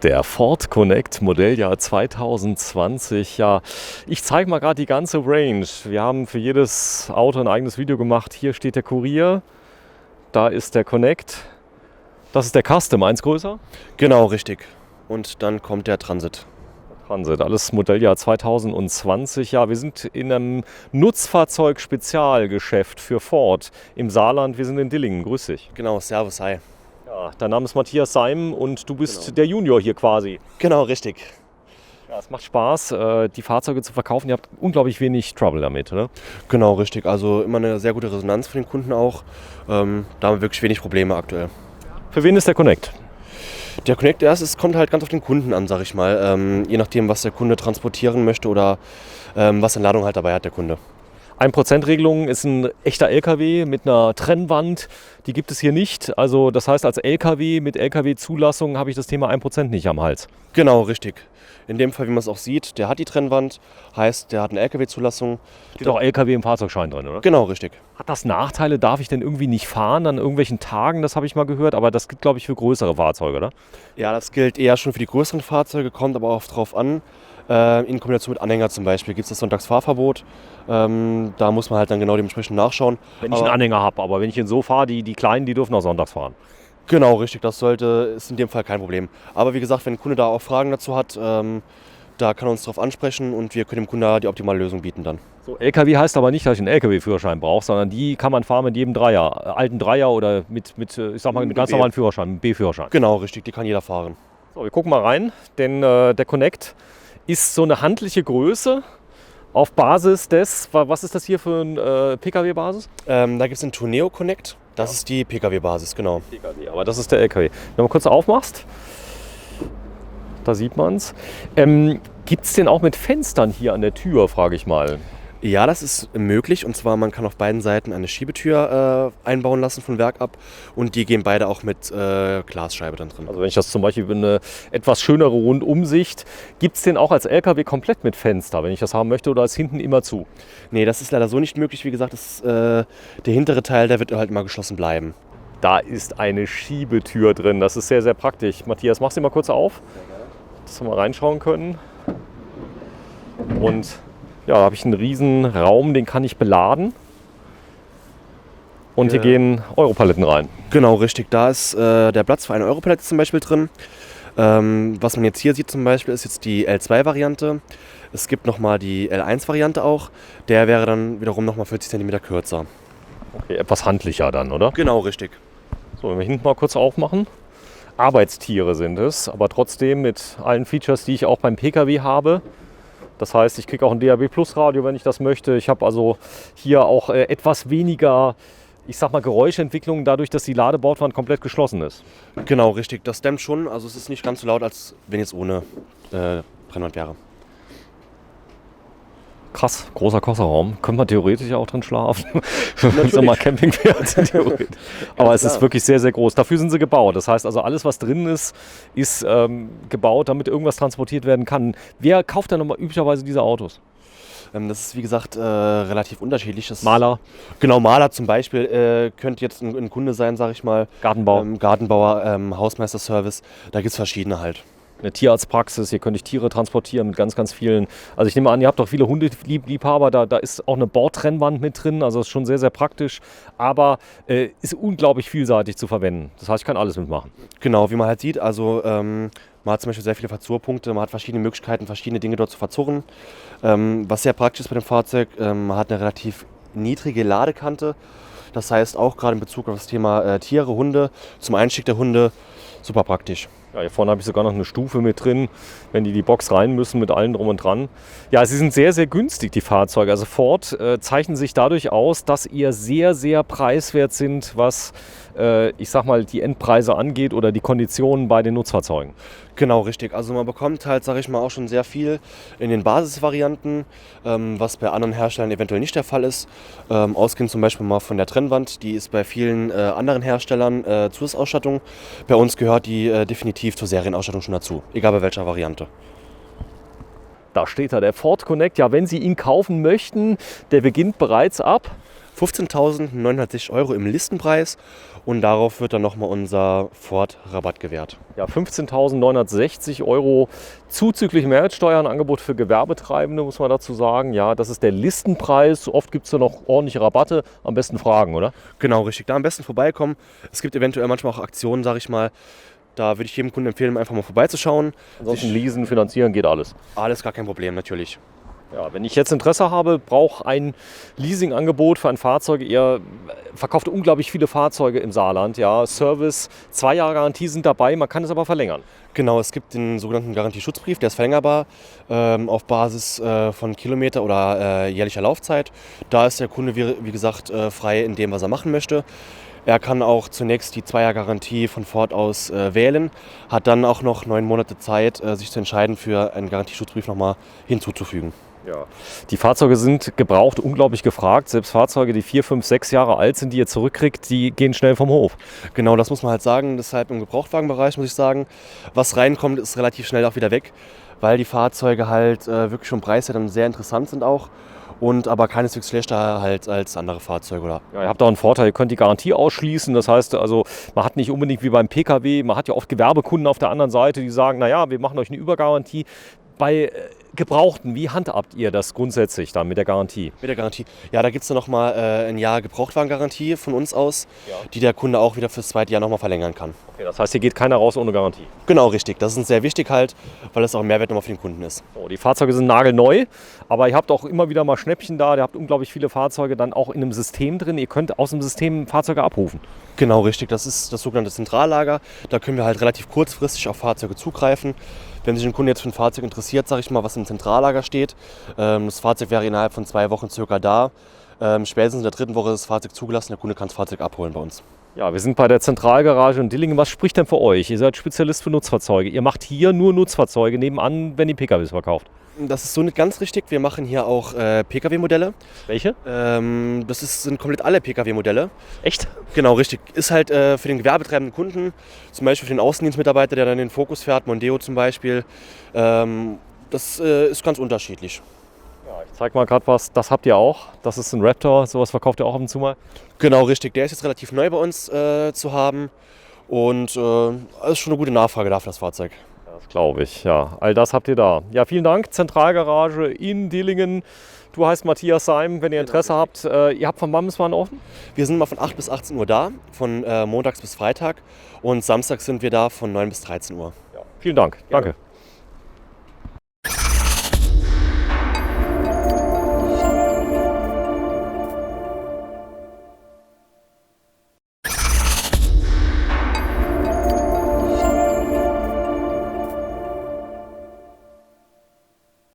Der Ford Connect Modelljahr 2020. Ja, ich zeige mal gerade die ganze Range. Wir haben für jedes Auto ein eigenes Video gemacht. Hier steht der Courier, da ist der Connect, das ist der Custom, eins größer. Genau, richtig. Und dann kommt der Transit. Transit, alles Modelljahr 2020. Ja, wir sind in einem Nutzfahrzeug-Spezialgeschäft für Ford im Saarland. Wir sind in Dillingen. Grüß dich. Genau, Servus, hi. Ja, dein Name ist Matthias Seim und du bist Genau. der Junior hier quasi. Genau, richtig. Ja, es macht Spaß, die Fahrzeuge zu verkaufen. Ihr habt unglaublich wenig Trouble damit, oder? Genau, richtig. Also immer eine sehr gute Resonanz von den Kunden auch. Da haben wir wirklich wenig Probleme aktuell. Für wen ist der Connect? Der Connect es kommt halt ganz auf den Kunden an, sag ich mal. Je nachdem, was der Kunde transportieren möchte oder was an Ladung halt dabei hat, der Kunde. 1%-Regelung ist ein echter LKW mit einer Trennwand. Die gibt es hier nicht. Also das heißt, als LKW mit LKW-Zulassung habe ich das Thema 1% nicht am Hals. Genau, richtig. In dem Fall, wie man es auch sieht, der hat die Trennwand, heißt, der hat eine LKW-Zulassung. Steht auch LKW im Fahrzeugschein drin, oder? Genau, richtig. Hat das Nachteile? Darf ich denn irgendwie nicht fahren an irgendwelchen Tagen? Das habe ich mal gehört. Aber das gilt, glaube ich, für größere Fahrzeuge, oder? Ja, das gilt eher schon für die größeren Fahrzeuge, kommt aber auch drauf an. In Kombination mit Anhänger zum Beispiel gibt es das Sonntagsfahrverbot. Da muss man halt dann genau dementsprechend nachschauen. Wenn ich einen Anhänger habe. Aber wenn ich ihn so fahre, die Kleinen, die dürfen auch sonntags fahren. Genau, richtig. Das ist in dem Fall kein Problem. Aber wie gesagt, wenn ein Kunde da auch Fragen dazu hat, da kann er uns darauf ansprechen und wir können dem Kunden da die optimale Lösung bieten dann. So, LKW heißt aber nicht, dass ich einen LKW-Führerschein brauche, sondern die kann man fahren mit jedem Dreier. Alten Dreier oder mit ich sag mal, einem ganz normalen Führerschein, einem B-Führerschein. Genau, richtig. Die kann jeder fahren. So, wir gucken mal rein, denn der Connect ist so eine handliche Größe auf Basis des, was ist das hier für ein Pkw-Basis? Da gibt es den Tourneo Connect. Das ist die Pkw-Basis, genau. Pkw, aber das ist der LKW. Wenn du mal kurz aufmachst, da sieht man es. Gibt es den auch mit Fenstern hier an der Tür, frage ich mal. Ja, das ist möglich. Und zwar, man kann auf beiden Seiten eine Schiebetür einbauen lassen von Werk ab. Und die gehen beide auch mit Glasscheibe dann drin. Also wenn ich das zum Beispiel eine etwas schönere Rundumsicht, gibt es den auch als LKW komplett mit Fenster, wenn ich das haben möchte, oder ist hinten immer zu? Nee, das ist leider so nicht möglich. Wie gesagt, der hintere Teil, der wird halt immer geschlossen bleiben. Da ist eine Schiebetür drin, das ist sehr, sehr praktisch. Matthias, mach sie mal kurz auf, dass wir mal reinschauen können. Und ja, da habe ich einen riesen Raum, den kann ich beladen. Und hier gehen Europaletten rein. Genau, richtig. Da ist der Platz für eine Europalette zum Beispiel drin. Was man jetzt hier sieht zum Beispiel, ist jetzt die L2-Variante. Es gibt nochmal die L1-Variante auch. Der wäre dann wiederum nochmal 40 cm kürzer. Okay, etwas handlicher dann, oder? Genau, richtig. So, wenn wir hinten mal kurz aufmachen. Arbeitstiere sind es, aber trotzdem mit allen Features, die ich auch beim Pkw habe. Das heißt, ich kriege auch ein DAB Plus Radio, wenn ich das möchte. Ich habe also hier auch etwas weniger, ich sag mal, Geräuschentwicklung, dadurch, dass die Ladebordwand komplett geschlossen ist. Genau, richtig. Das dämmt schon. Also es ist nicht ganz so laut, als wenn jetzt ohne Brennwand wäre. Krass, großer Kofferraum. Können wir theoretisch auch drin schlafen, wenn es mal Camping wäre. Aber es ist wirklich sehr, sehr groß. Dafür sind sie gebaut. Das heißt also, alles, was drin ist, ist gebaut, damit irgendwas transportiert werden kann. Wer kauft denn nochmal üblicherweise diese Autos? Das ist, wie gesagt, relativ unterschiedlich. Maler? Genau, Maler zum Beispiel könnte jetzt ein Kunde sein, sage ich mal. Gartenbau? Gartenbauer, Hausmeisterservice. Da gibt es verschiedene halt. Eine Tierarztpraxis, hier könnte ich Tiere transportieren mit ganz, ganz vielen. Also ich nehme an, ihr habt doch viele Hundeliebhaber, da ist auch eine Bordtrennwand mit drin, also ist schon sehr, sehr praktisch, aber ist unglaublich vielseitig zu verwenden. Das heißt, ich kann alles mitmachen. Genau, wie man halt sieht, also man hat zum Beispiel sehr viele Verzurpunkte, man hat verschiedene Möglichkeiten, verschiedene Dinge dort zu verzurren. Was sehr praktisch ist bei dem Fahrzeug, man hat eine relativ niedrige Ladekante. Das heißt auch gerade in Bezug auf das Thema Tiere, Hunde, zum Einstieg der Hunde, super praktisch. Ja, hier vorne habe ich sogar noch eine Stufe mit drin, wenn die Box rein müssen mit allem drum und dran. Ja, sie sind sehr, sehr günstig, die Fahrzeuge. Also Ford zeichnet sich dadurch aus, dass ihr sehr, sehr preiswert sind, was, ich sag mal, die Endpreise angeht oder die Konditionen bei den Nutzfahrzeugen. Genau, richtig. Also man bekommt halt, sage ich mal, auch schon sehr viel in den Basisvarianten, was bei anderen Herstellern eventuell nicht der Fall ist. Ausgehend zum Beispiel mal von der Trennwand, die ist bei vielen anderen Herstellern Zusatzausstattung. Bei uns gehört die definitiv zur Serienausstattung schon dazu, egal bei welcher Variante. Da steht da der Ford Connect. Ja, wenn Sie ihn kaufen möchten, der beginnt bereits ab 15.960 € im Listenpreis und darauf wird dann nochmal unser Ford-Rabatt gewährt. Ja, 15.960 € zuzüglich Mehrwertsteuer, ein Angebot für Gewerbetreibende, muss man dazu sagen. Ja, das ist der Listenpreis. Oft gibt es da noch ordentliche Rabatte. Am besten fragen, oder? Genau, richtig. Da am besten vorbeikommen. Es gibt eventuell manchmal auch Aktionen, sage ich mal. Da würde ich jedem Kunden empfehlen, einfach mal vorbeizuschauen. Ansonsten leasen, finanzieren, geht alles. Alles gar kein Problem, natürlich. Ja, wenn ich jetzt Interesse habe, brauche ein Leasingangebot für ein Fahrzeug. Ihr verkauft unglaublich viele Fahrzeuge im Saarland. Ja, Service, 2 Jahre Garantie sind dabei, man kann es aber verlängern. Genau, es gibt den sogenannten Garantieschutzbrief, der ist verlängerbar auf Basis von Kilometer oder jährlicher Laufzeit. Da ist der Kunde, wie gesagt, frei in dem, was er machen möchte. Er kann auch zunächst die 2 Jahre Garantie von Ford aus wählen, hat dann auch noch 9 Monate Zeit, sich zu entscheiden, für einen Garantieschutzbrief nochmal hinzuzufügen. Ja. Die Fahrzeuge sind gebraucht, unglaublich gefragt. Selbst Fahrzeuge, die 4, 5, 6 Jahre alt sind, die ihr zurückkriegt, die gehen schnell vom Hof. Genau, das muss man halt sagen. Deshalb im Gebrauchtwagenbereich muss ich sagen, was reinkommt, ist relativ schnell auch wieder weg, weil die Fahrzeuge halt wirklich vom Preis her dann sehr interessant sind auch. Und aber keineswegs schlechter halt als andere Fahrzeuge. Oder? Ja, ihr habt auch einen Vorteil, ihr könnt die Garantie ausschließen. Das heißt also, man hat nicht unbedingt wie beim Pkw, man hat ja oft Gewerbekunden auf der anderen Seite, die sagen, naja, wir machen euch eine Übergarantie. Bei Gebrauchten, wie handhabt ihr das grundsätzlich dann mit der Garantie? Mit der Garantie. Ja, da gibt es dann nochmal ein Jahr Gebrauchtwagengarantie von uns aus, die der Kunde auch wieder fürs zweite Jahr nochmal verlängern kann. Okay, das heißt, hier geht keiner raus ohne Garantie? Genau, richtig. Das ist uns sehr wichtig halt, weil es auch ein Mehrwert nochmal für den Kunden ist. So, die Fahrzeuge sind nagelneu, aber ihr habt auch immer wieder mal Schnäppchen da. Ihr habt unglaublich viele Fahrzeuge dann auch in einem System drin. Ihr könnt aus dem System Fahrzeuge abrufen. Genau, richtig. Das ist das sogenannte Zentrallager. Da können wir halt relativ kurzfristig auf Fahrzeuge zugreifen. Wenn sich ein Kunde jetzt für ein Fahrzeug interessiert, sage ich mal, was im Zentrallager steht, das Fahrzeug wäre innerhalb von 2 Wochen circa da. Spätestens in der 3. Woche ist das Fahrzeug zugelassen, der Kunde kann das Fahrzeug abholen bei uns. Ja, wir sind bei der Zentralgarage in Dillingen. Was spricht denn für euch? Ihr seid Spezialist für Nutzfahrzeuge. Ihr macht hier nur Nutzfahrzeuge nebenan, wenn ihr PKWs verkauft. Das ist so nicht ganz richtig. Wir machen hier auch Pkw-Modelle. Welche? Sind komplett alle Pkw-Modelle. Echt? Genau, richtig. Ist halt für den gewerbetreibenden Kunden, zum Beispiel für den Außendienstmitarbeiter, der dann den Focus fährt, Mondeo zum Beispiel. Das ist ganz unterschiedlich. Ja, ich zeig mal gerade was. Das habt ihr auch. Das ist ein Raptor. Sowas verkauft ihr auch ab und zu mal. Genau, richtig. Der ist jetzt relativ neu bei uns zu haben. Und ist schon eine gute Nachfrage da für das Fahrzeug. Das glaube ich, ja. All das habt ihr da. Ja, vielen Dank. Zentralgarage in Dillingen. Du heißt Matthias Seim, wenn ihr Interesse habt. Ihr habt von wann bis wann offen? Wir sind mal von 8 bis 18 Uhr da, von montags bis Freitag. Und samstags sind wir da von 9 bis 13 Uhr. Ja. Vielen Dank. Gerne. Danke.